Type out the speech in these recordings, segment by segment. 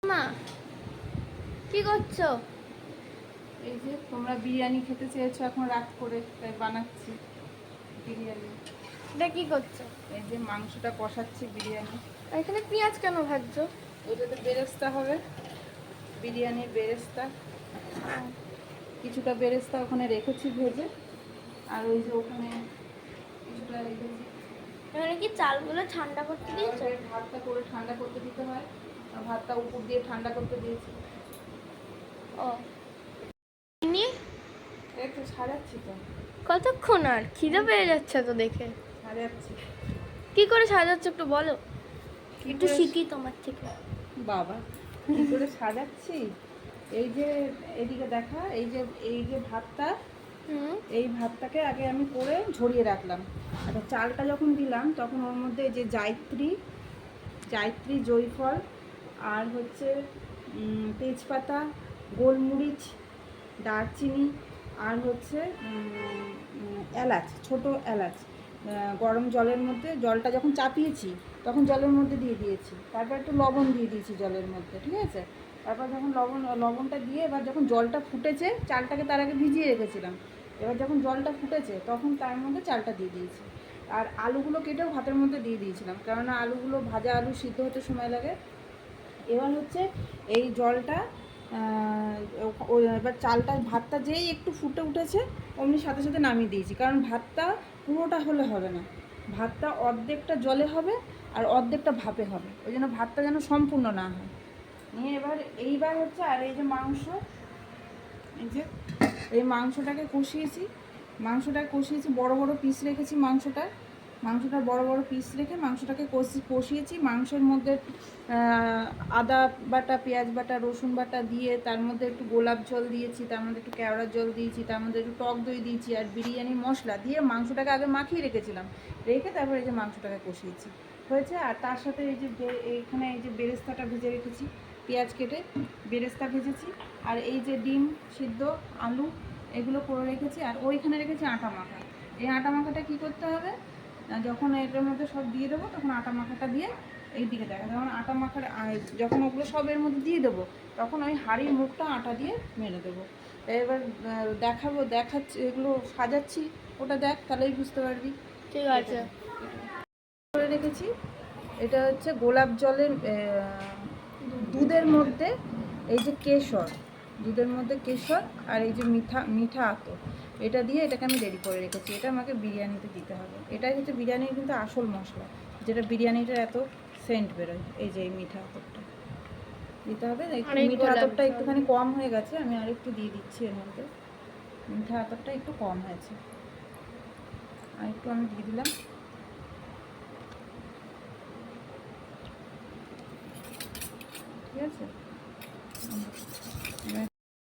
মা কি করছো? এই যে তোমরা বিরিয়ানি খেতে চেয়েছো এখন রাত করে, তাই বানাচ্ছি বিরিয়ানি। এটা কি করছো? এই যে মাংসটা কষাচ্ছি বিরিয়ানি। এখানে পেঁয়াজ কেন ভাজছো? ওটাতে বেরেস্তা হবে, বিরিয়ানির বেরেস্তা। কিছুটা বেরেস্তা ওখানে রেখেছি ভেজে, আর ওই যে ওখানে কিছুটা রেখেছি। এখানে কি চালগুলো ঠান্ডা করতে দিয়েছো? ভাতটা করে ঠান্ডা করতে দিতে হয়, ভাতটা উপর দিয়ে ঠান্ডা করতে দিয়েছি। ও নিয়ে একটু সাজাচ্ছি তো। কতক্ষণ আর খিদে পেয়ে যাচ্ছে তো দেখে। সাজাচ্ছি। কি করে সাজাচ্ছ একটু বলো, কি একটু করে শিখি তোমার থেকে। বাবা, কি করে সাজাচ্ছি? এই যে এদিকে দেখা, এই যে ভাতটা, এই ভাতটাকে আগে আমি করে ঝরিয়ে রাখলাম। আচ্ছা, চালটা যখন দিলাম তখন ওর মধ্যে যে জায়ত্রী, জয়ফল, আর হচ্ছে তেজপাতা, গোলমরিচ, দারচিনি, আর হচ্ছে এলাচ, ছোট এলাচ, গরম জলের মধ্যে, জলটা যখন চাপিয়েছি তখন জলের মধ্যে দিয়ে দিয়েছি। তারপর একটু লবণ দিয়ে দিয়েছি জলের মধ্যে, ঠিক আছে? তারপর যখন লবণটা দিয়ে এবার যখন জলটা ফুটেছে, চালটাকে তার আগে ভিজিয়ে রেখেছিলাম, এবার যখন জলটা ফুটেছে তখন তার মধ্যে চালটা দিয়ে দিয়েছি। আর আলুগুলো কেটেও ভাতের মধ্যে দিয়ে দিয়েছিলাম, কেননা আলুগুলো, ভাজা আলু সিদ্ধ হতে সময় লাগে। এবার হচ্ছে এই জলটা, এবার চালটা, ভাতটা যেই একটু ফুটে উঠেছে অমনি সাথে সাথে নামিয়ে দিয়েছি, কারণ ভাতটা পুরোটা হলে হবে না, ভাতটা অর্ধেকটা জলে হবে আর অর্ধেকটা ভাপে হবে, ওই জন্য ভাতটা যেন সম্পূর্ণ না হয়। নিয়ে এইবার হচ্ছে, আর এই যে মাংস, এই যে এই মাংসটাকে কষিয়েছি, বড় বড় পিস রেখেছি মাংসটা বড় বড় পিস রেখে মাংসটাকে কষিয়েছি। মাংসের মধ্যে আদা বাটা, পেঁয়াজ বাটা, রসুন বাটা দিয়ে তার মধ্যে একটু গোলাপ জল দিয়েছি, তার মধ্যে একটু কেওড়ার জল দিয়েছি, তার মধ্যে একটু টক দই দিয়েছি, আর বিরিয়ানি মশলা দিয়ে মাংসটাকে আগে মাখিয়ে রেখেছিলাম, রেখে তারপরে এই যে মাংসটাকে কষিয়েছি হয়েছে। আর তার সাথে এই যে এইখানে এই যে বেরেস্তাটা ভেজে রেখেছি, পেঁয়াজ কেটে বেরেস্তা ভেজেছি, আর এই যে ডিম সিদ্ধ, আলু, এগুলো করে রেখেছি। আর ওইখানে রেখেছি আটা মাখা। এই আটা মাখাটা কী করতে হবে, যখন এটার মধ্যে সব দিয়ে দেবো তখন আটা মাখাটা দিয়ে এই দিকে দেখা, যখন আটা মাখার, যখন ওগুলো সব এর মধ্যে দিয়ে দেবো তখন ওই হাঁড়ির মুখটা আটা দিয়ে মেরে দেবো। এবার দেখাচ্ছি, এগুলো সাজাচ্ছি, ওটা দেখ, তাহলেই বুঝতে পারবি। ঠিক আছে। করে রেখেছি, এটা হচ্ছে গোলাপ জলের, দুধের মধ্যে এই যে দুধের মধ্যে কেশর, আর এই যে মিঠা আতো, এটা দিয়ে এটাকে আমি রেডি করে রেখেছি। এটা আমাকে বিরিয়ানিতে দিতে হবে। এটাই হচ্ছে বিরিয়ানির কিন্তু আসল মশলা, যেটা বিরিয়ানিটার এত সেন্ট বেরোয়। এই যে এই মিঠা আতরটা দিতে হবে। মিঠা আতরটা একটুখানি কম হয়ে গেছে, আমি আরেকটু দিয়ে দিচ্ছি এর মধ্যে। মিঠা আতরটা একটু কম হয়েছে, আর একটু আমি দিয়ে দিলাম। ঠিক আছে,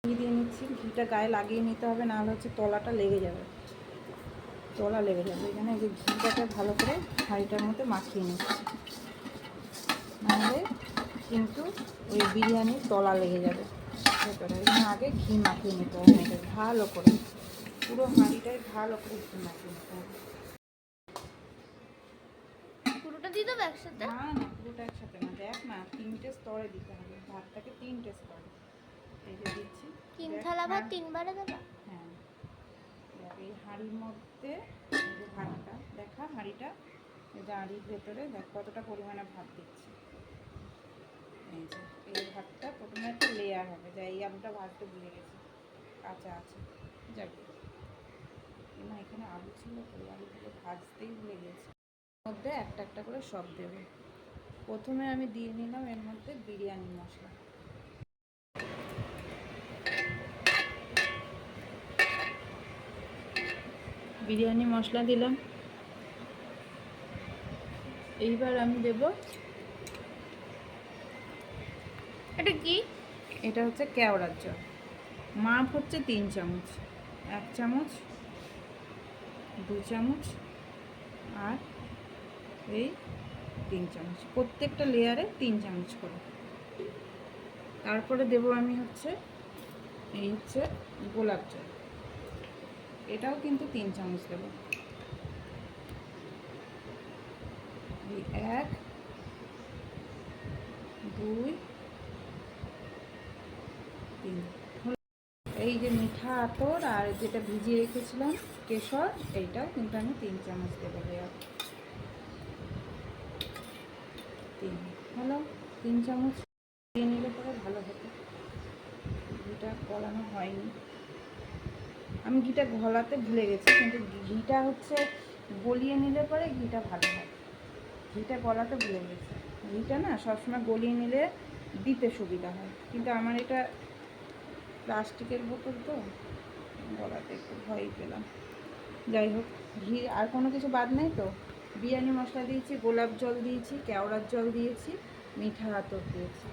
ঘি দিয়ে নিচ্ছি। ঘিটা গায়ে লাগিয়ে নিতে হবে, নাহলে হচ্ছে তলা লেগে যাবে। এখানে এই যে ঘিটাকে ভালো করে হাঁড়িটার মধ্যে মাখিয়ে নিচ্ছি, নাহলে কিন্তু ওই বিরিয়ানির তলা লেগে যাবে ভেতরে। এখানে আগে ঘি মাখিয়ে নিতে হবে ভালো করে, পুরো হাঁড়িটায় ভালো করে ঘি মাখিয়ে নিতে হবে। পুরোটা দিয়ে দেবো একসাথে? না, পুরোটা একসাথে না, দেখ না, 3টে স্তরে দিতে হবে ভাতটাকে, 3টে স্তরে। এই যে দিচ্ছি। 3 থালা ভাত 3 বারে দেবো? হ্যাঁ, এই হাঁড়ির মধ্যে এই যে ভাতটা দেখা, হাঁড়িটা, এই যে হাঁড়ির ভেতরে দেখ কতটা পরিমাণে ভাত দিচ্ছি। এই যে এই ভাতটা প্রথমে একটা লেয়ার হবে, যা এই আলুটা ভাজতে ভুলে গেছি, কাঁচা আছে, যাবে না, এখানে আলু ছিল, ওই আলুগুলো ভাজতেই ভুলে গেছি। মধ্যে একটা একটা করে সব দেবে। প্রথমে আমি দিয়ে নিলাম এর মধ্যে বিরিয়ানি মশলা, দিলাম। এইবার আমি দেব, এটা কি? এটা হচ্ছে কেওড়ার জল। মাপ হচ্ছে 3 চামচ, 1 চামচ, 2 চামচ, আর এই 3 চামচ, প্রত্যেকটা লেয়ারে 3 চামচ করে। তারপরে দেব আমি হচ্ছে, এই হচ্ছে গোলাপ জল, এটাও কিন্তু 3 চামচ দেব। এই 1, 2, এই যে মিঠা আতর আর যেটা ভিজিয়ে রেখেছিলাম কেশর, এইটাও কিন্তু আমি 3 চামচ দেবো। লেয়ার 3 হলো, 3 চামচ দিয়ে নিলে পরে ভালো হতো। ঘিটা গলানো হয়নি, আমি ঘিটা গলাতে ভুলে গেছি, কিন্তু ঘিটা হচ্ছে গলিয়ে নিলে পরে ঘিটা ভালো হয়। ঘিটা গলাতে ভুলে গেছি। ঘিটা না সবসময় গলিয়ে নিলে দিতে সুবিধা হয়, কিন্তু আমার এটা প্লাস্টিকের বোতল তো গলাতে একটু ভয়ই পেলাম। যাই হোক, ঘি আর কোনো কিছু বাদ নেই তো। বিরিয়ানি মশলা দিয়েছি, গোলাপ জল দিয়েছি, কেওড়ার জল দিয়েছি, মিঠা আতর দিয়েছি।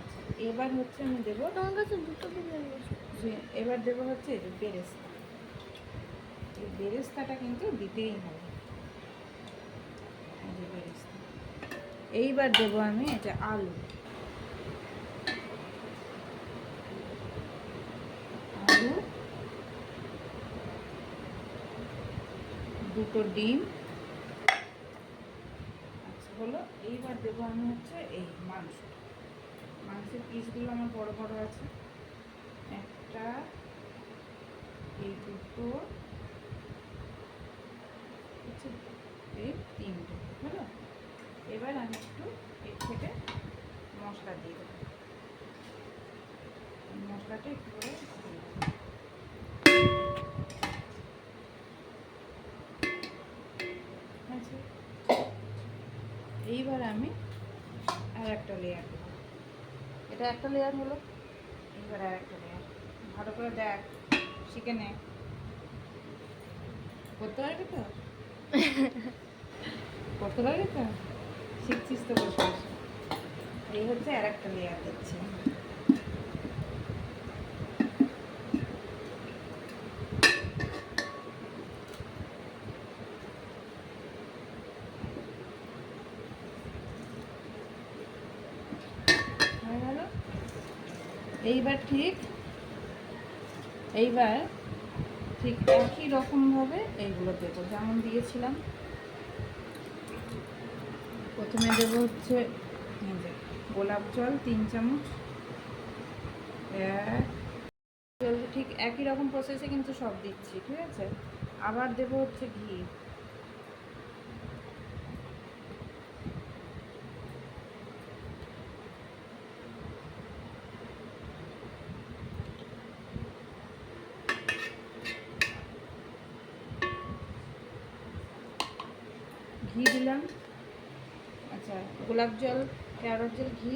আচ্ছা, এবার হচ্ছে আমি দেবো, তোমার কাছে দুটো বিরিয়ানি মশলা। এবার দেবো হচ্ছে এই যে বেরেস্তা। এই বেরেস্তাটা কিন্তু দিতেই হবে। এই যে বেরেস্তা। এইবার দেবো আমি এটা আলু। আলু, দুটো ডিম। আচ্ছা হলো, এইবার দেবো আমি হচ্ছে এই মাংস। মাংসের পিসগুলো আমার বড় বড় আছে, একটা, এই দুটো, এই তিনটে হলো। এবার আমি একটু এর থেকে মশলা দিয়ে দেবো। মশলাটা একটু করে দিয়ে দেবো। আচ্ছা, এইবার আমি আর একটা লেয়ার দেবো। এটা একটা লেয়ার হলো, এইবার আর একটা লেয়ার। ভালো করে দেখ, শিখে নে, করতে পারবি তো? করতে পারবি তো? শিখছিস তো বসে বসে। এই হচ্ছে আর একটা লেয়ার দিচ্ছি। হয়ে গেল। এইবার ঠিক একই রকমভাবে এইগুলো দেবো যেমন দিয়েছিলাম। প্রথমে দেবো হচ্ছে গোলাপ জল 3 চামচ, ঠিক একই রকম প্রসেসে কিন্তু সব দিচ্ছি, ঠিক আছে। আবার দেবো হচ্ছে ঘি, ঘি দিলাম। আচ্ছা, গোলাপ জল, কেওড়ার জল, ঘি,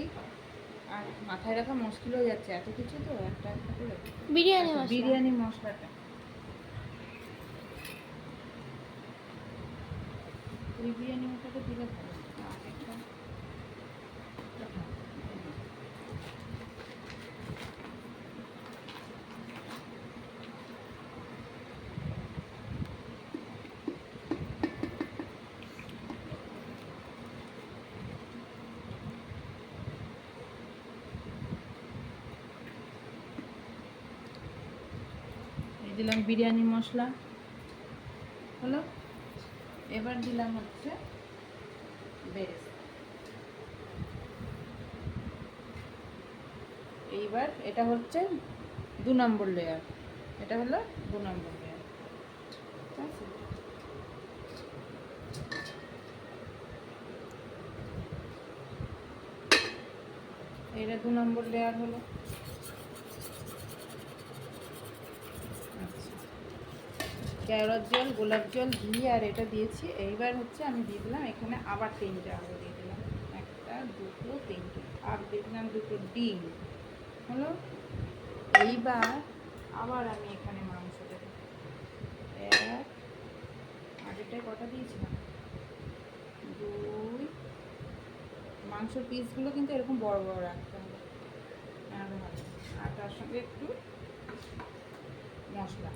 আর মাথায় রাখা মুশকিল হয়ে যাচ্ছে এত কিছু তো একটা একটা করে। বিরিয়ানি আচ্ছা, মশলা। বিরিয়ানি মশলাটা, ওই বিরিয়ানি মশলাটা দিলে ভালো। একটা দিলাম বিরিয়ানি মশলা হলো। এবার দিলাম হচ্ছে বেরেস্তা। এইবার এটা হচ্ছে 2 নম্বর লেয়ার, এটা হলো 2 নম্বর লেয়ার, ঠিক আছে। এটা 2 নম্বর লেয়ার হলো। আচ্ছা, কেওড়ার জল, গোলাপ জল, ঘি আর এটা দিয়েছি। এইবার হচ্ছে আমি দিয়ে দিলাম এখানে আবার 3টে আলু দিয়ে দিলাম, একটা, দুটো, 3টে, আর দিয়ে দিলাম 2টো ডিম হলো। এইবার আবার আমি এখানে মাংস দেবো। এক, আগেরটায় কটা দিয়েছিলাম, 2, মাংসের পিসগুলো কিন্তু এরকম বড় বড় রাখতে হবে, আর তার সঙ্গে একটু মশলা।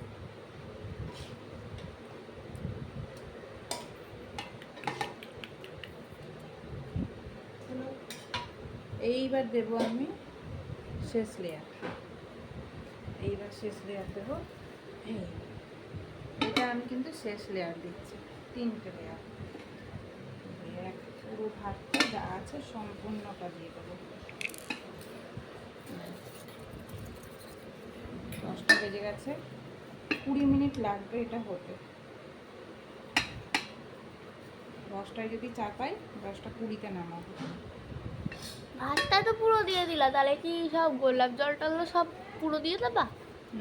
এইবার দেব আমি শেষ লেয়ার। এইবার শেষ লেয়ার দেবো। এটা আমি কিন্তু শেষ লেয়ার দিচ্ছি, 3টে লেয়ার। এক পুরো ভাতটা যা আছে সম্পূর্ণটা দিয়ে দেবো। 10টা বেজে গেছে, 20 মিনিট লাগবে এটা হতে। 10টায় যদি চাপাই 10টা 20-তে নামাবো। ভাতটা তো পুরো দিয়ে দিলা, তাহলে কি সব গোলাপ জল টল সব পুরো দিয়ে দেবা?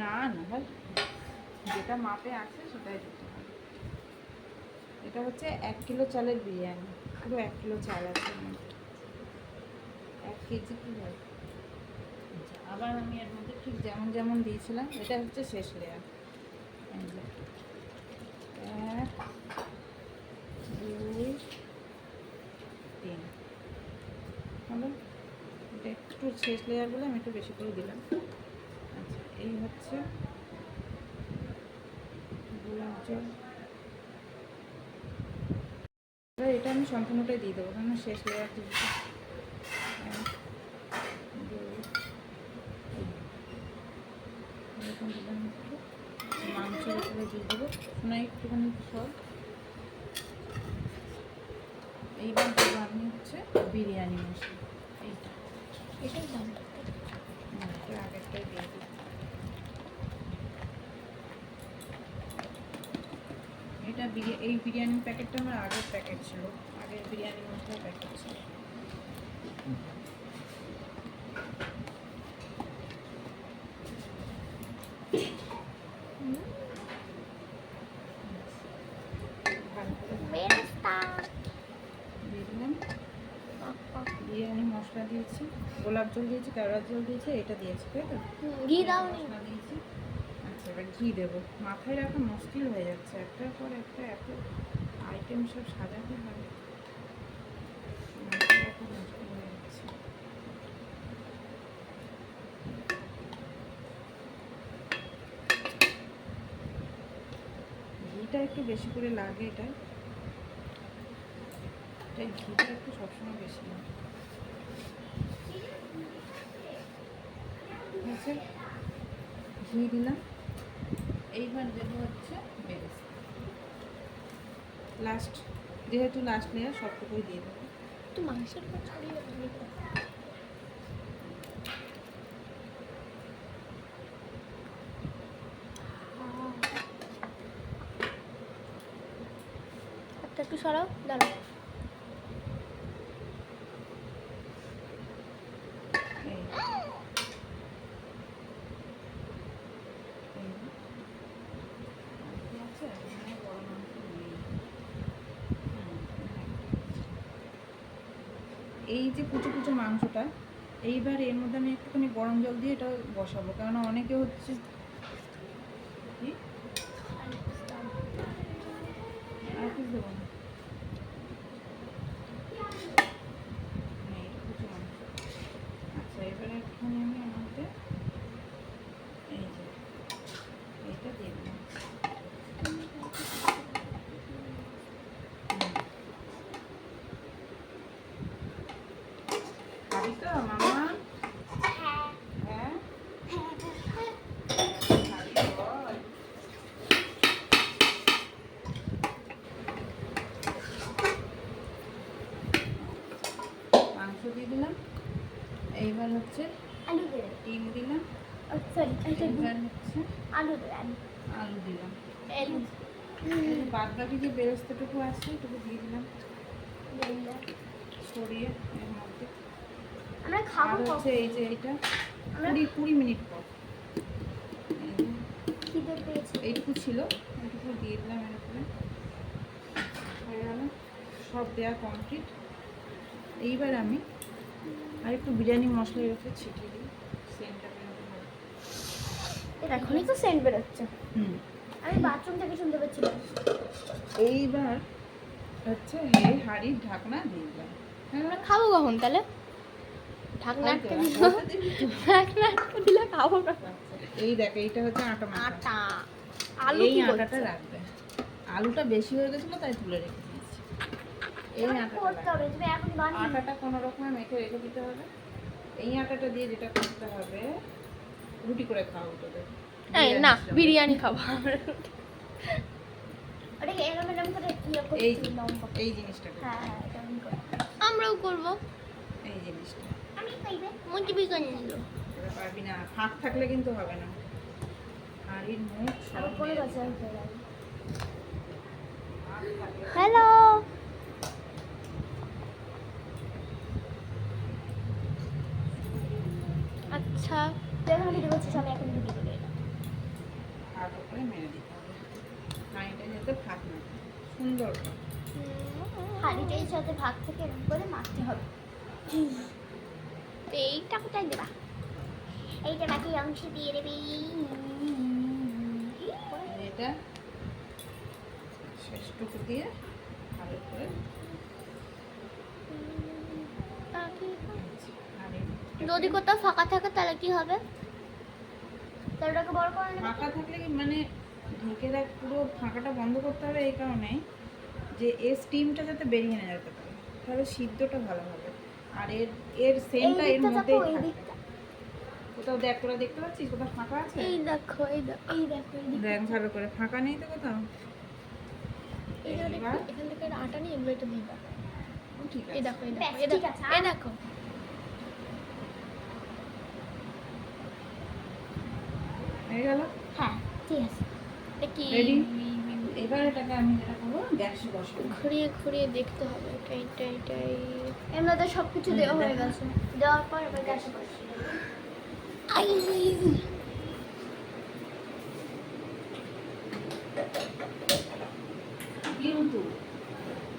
না না ভাই, যেটা মাপে আছে সেটাই দিতে হবে। এটা হচ্ছে 1 কিলো চালের বিরিয়ানি, পুরো 1 কিলো চাল আছে, 1 কেজি কি হয়। আবার আমি এর মধ্যে ঠিক যেমন যেমন দিয়েছিলাম, এটা হচ্ছে শেষ লেয়ার। 1 2 3 হলো। এটা একটু শেষ লেয়ার বলে আমি একটু বেশি করে দিলাম। আচ্ছা, এই হচ্ছে গোলাপ জল। এটা আমি সম্পূর্ণটাই দিয়ে দেবো, কারণ শেষ লেয়ার দিচ্ছি। এরকম দিলাম একটু, মাংসের উপরে দিয়ে দেবো শোনা একটুখানি সব। এইবার দেবো আমি হচ্ছে বিরিয়ানি মশলা, এইটা এটাই দাম। এটা আগেরটাই দিয়ে দিই। এটা এই বিরিয়ানির প্যাকেটটা আমার আগের প্যাকেট ছিল, আগের বিরিয়ানি মশলার প্যাকেট ছিল। বেরেস্তা দিয়ে দিলাম, বিরিয়ানি মশলা দিয়েছি, গোলাপ জল দিয়েছি, কেওড়ার জল দিয়েছি, এটা দিয়েছি, তাই তো? ঘি দাও নি? মশলা দিয়েছি। আচ্ছা, এবার ঘি দেবো। মাথায় রাখা মুশকিল হয়ে যাচ্ছে, একটার পর একটা এত আইটেম সব সাজাতে হয়, মাথায় রাখা মুশকিল হয়ে যাচ্ছে। ঘিটা একটু বেশি করে লাগে, এটা ঘিটা একটু সবসময় বেশি লাগে। হচ্ছে ঘি দিলাম, এইবার দেবো হচ্ছে বেরেস্তা। লাস্ট, যেহেতু লাস্ট লেয়ার সবটুকুই দিয়ে দেবো। একটু মাংসের উপর ছড়িয়ে দাও। হাতটা একটু সরাও, দাঁড়াও। এই আছে, এখানে বড় মাংস নেই। এই যে কুচো কুচো মাংসটা, এইবার এর মধ্যে আমি একটুখানি গরম জল দিয়ে এটা বসাবো, কেননা অনেকে হচ্ছে কি আর কিছু দেবো না। এই কুচো মাংস। আচ্ছা, এবারে একটুখানি আমি এর মধ্যে এই যে এইটা দিয়ে দিলাম। খাবি তো মামা? হ্যাঁ, খাবি বল। মাংস দিয়ে দিলাম, এইবার হচ্ছে আলু দে। ডিম দিলাম, সরি, এইবার হচ্ছে আলু দে। আলু দিলাম। আলু বাদ বাকি যে বেরেস্তাটুকু আছে এটুকু দিয়ে দিলাম ছড়িয়ে এর মধ্যে। আমরা আর খাবো হচ্ছে এই যে এইটা 20 মিনিট পর খিদে পেয়েছে। এইটুকু ছিল, এইটুকু দিয়ে দিলাম এর উপরে। হয়ে গেল, সব দেওয়া কমপ্লিট। এইবার আমি আর একটু বিরিয়ানি মশলা এর উপরে ছিটিয়ে দিই, সেন্টটা বেরোতে হবে। এখনই তো সেন্ট বেরোচ্ছে। হুম, আমি বাথরুম থেকে শুনতে পাচ্ছিলাম। এইবার হচ্ছে এই হাঁড়ির ঢাকনা দিয়ে দিলাম। আমরা খাবো কখন তাহলে? ঢাকনা হয়তো, আটকে দিল। বলতে দিবি তো? ঢাকনা আটকে দিলে খাবো কখন? এই দেখ, এইটা হচ্ছে আটা মাখা। আটা। আলু এই কি আটাটা করছে? রাখবে। আলুটা বেশি হয়ে গেছিল তাই তুলে রেখে দিয়েছি। এই আটাটা করতে হবে, তুমি এখন বানিয়ে আটাটা কোনো রকমে মেখে রেখে দিতে হবে। এই আটাটা দিয়ে যেটা করতে হবে, রুটি করে খাওয়া তোদের। এই না, বিরিয়ানি খাবো আমরা। ওটা এরকম এরকম করে এই করতে লম্বা। এই জিনিসটা করতে হ্যাঁ হবে। হ্যাঁ, এরকম করে। আমরাও করব। এই জিনিসটা আমি খাইবে। মুজি বিরিয়ানি নিলো। তোরা পারবি না, ফাঁক থাকলে কিন্তু হবে না। হাঁড়ির মুখ সব কোনো মেরে কাছে দিই। হ্যালো আচ্ছা দেখো ভিডিও করছিস আমি এখন ভিডিও করে ভালো করে মেরে দিতে হবে, হাঁড়িটা যাতে ফাঁক না থাকে। সুন্দর করে। হাঁড়িটাই সাথে ভাগ থেকে এরকম করে মারতে হবে এইটা কোথায় দেবা এইটা বাকি অংশ দিয়ে দেবে আর এটা শেষটুকু দিয়ে ভালো করে হাঁড়ির যদি কোথাও ফাঁকা থাকে তাহলে কি হবে তাহলে ওটাকে বড় করে নেবে ফাঁকা থাকলে কি মানে ঢেকে রাখ, পুরো ফাঁকাটা বন্ধ করতে হবে এই কারণে যে এর স্টিমটা যাতে বেরিয়ে না যেতে পারে, তাহলে সিদ্ধটা ভালো হবে। আর এর এর সেন্টটা এর মধ্যেই থাকবে। কোথাও দেখ, তোরা দেখতে পাচ্ছিস কোথাও ফাঁকা আছে? এই দেখো এই দেখো এই দেখো এই দেখ ভালো করে, ফাঁকা নেই তো কোথাও। এইবার এখান থেকে আটা নিয়ে এগুলো এটা দিবা ঠিক এই আছে, দেখো এই দেখো এই দেখো এই দেখো হয়ে গেল। হ্যাঁ ঠিক আছে এটা কি Ready? এবার এটাকে আমি যেটা করবো, গ্যাসে বসাবো। ঘুরিয়ে ঘুরিয়ে দেখতে হবে এটাই এর মধ্যে সব কিছু দেওয়া হয়ে গেছে দেওয়ার পর এবার গ্যাসে বসিয়ে আই কিন্তু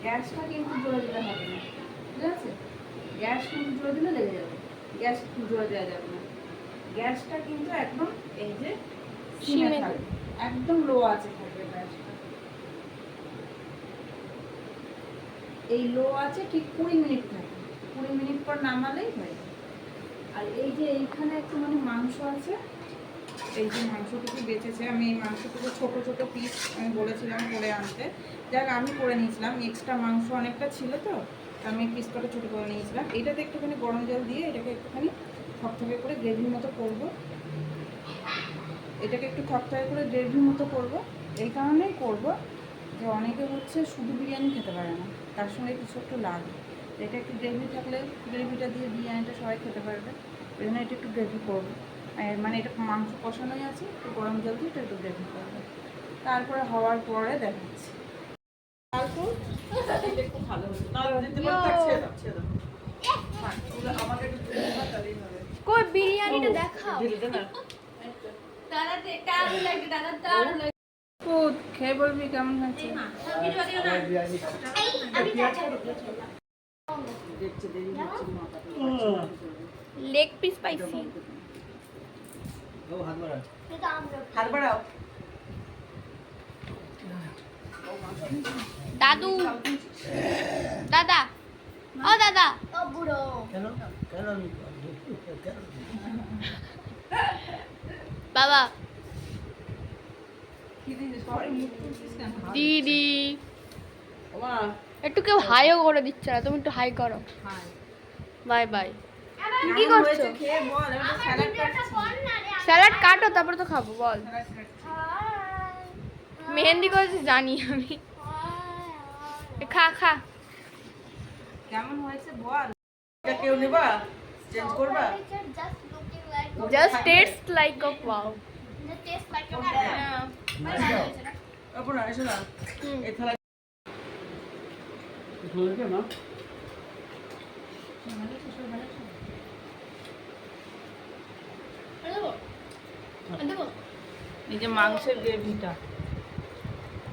গ্যাসটা কিন্তু জোরে দিলে হবে না, ঠিক আছে? গ্যাস কিন্তু জোরে দিলে লেগে যাবে, গ্যাস জোরে দেওয়া যাবে না। গ্যাসটা কিন্তু একদম এই যে সিমে সিমে থাকবে, একদম লো আছে থাকবে গ্যাসটা। এই লো আছে ঠিক 20 মিনিট থাকবে, 20 মিনিট পর নামালেই হয়ে যাবে। আর এই যে এইখানে একটু মানে মাংস আছে, এই যে মাংসটুকু বেঁচেছে, আমি এই মাংসটুকু ছোট ছোট পিস আমি বলেছিলাম করে আনতে, যাক আমি করে নিয়েছিলাম, এক্সট্রা মাংস অনেকটা ছিল তো আমি পিস করে ছোটো করে নিয়েছিলাম। এটাতে একটুখানি গরম জল দিয়ে এটাকে একটুখানি থকথকে করে গ্রেভির মতো করব, এটাকে একটু থকথকে করে গ্রেভির মতো করব। এই কারণেই করব যে অনেকে হচ্ছে শুধু বিরিয়ানি খেতে পারে না, তার সঙ্গে কিছু একটু লাগবে। এটা একটু গ্রেভি থাকলে গ্রেভিটা দিয়ে বিরিয়ানিটা সবাই খেতে পারবে, ওই জন্য এটা একটু গ্রেভি করবো। মানে এটা মাংস কষানোই আছে, একটু গরম জল দিয়ে এটা একটু গ্রেভি করবো, তারপরে হওয়ার পরে দেখাচ্ছি। তারপর এটা একটু ভালো হতো, তাহলে দিতে পারো, ছেড়ে দাও, ছেড়ে দাও। আমাকে একটু দিয়ে দাও, তাহলেই হবে। কই বিরিয়ানিটা দেখাও দিলে না? দাদাতে দারুণ লাগে দাদা দারুণ লাগে ফুড খেয়ে বলবি কেমন হয়েছে। আমি লেগ পিস পাইছি হাত বাড়াও। দাদু দাদা ও দাদা ও বুড়ো বাবা দিদি একটু কেউ হাইও করে দিচ্ছে না, তুমি একটু হাই করো। বাই বাই কি করছো? খেয়ে বল, একটা স্যালাড কাটছি। স্যালাড কাটো তারপরে তো খাবো বল। মেহেন্দি করেছিস জানি আমি, খা খা কেমন হয়েছে বল। এটা কেউ নেবা, চেঞ্জ করবা? Just test like of wow অপনা এসো না, এই থালা এই যে মাংসের গ্রেভিটা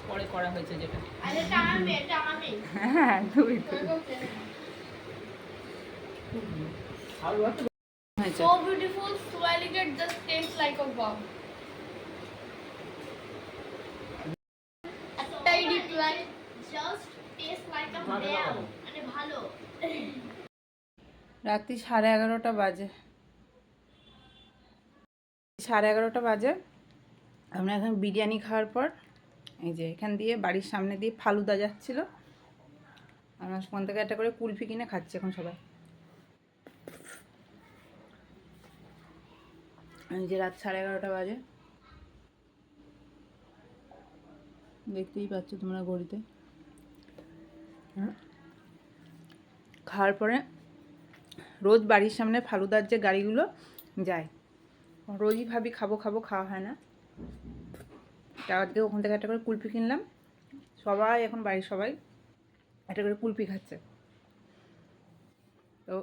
পরে করা হয়েছে যেটা, হ্যাঁ তুই So beautiful, so elegant, just tastes like a wow. একটাই reply just tastes like a wow. মানে ভালো। রাত্রি 11:30 বাজে, 11:30 বাজে। আমরা এখন বিরিয়ানি খাওয়ার পর এই যে এখান দিয়ে বাড়ির সামনে দিয়ে ফালুদা যাচ্ছিল, আমরা সেখান থেকে একটা করে কুলফি কিনে খাচ্ছি এখন সবাই। এই যে রাত 11:30 বাজে, দেখতেই পাচ্ছ তোমরা ঘড়িতে। খাওয়ার পরে রোজ বাড়ির সামনে ফালুদার যে গাড়িগুলো যায়, রোজই ভাবি খাবো খাবো, খাওয়া হয় না। তা আজকে ওখান থেকে একটা করে কুলফি কিনলাম, সবাই এখন বাড়ির সবাই একটা করে কুলফি খাচ্ছে। তো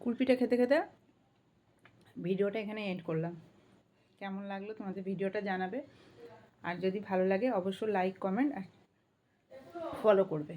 কুলফিটা খেতে খেতে ভিডিওটা এখানে এন্ড করলাম। কেমন লাগলো তোমাদের ভিডিওটা জানাবে, আর যদি ভালো লাগে অবশ্যই লাইক, কমেন্ট আর ফলো করবে।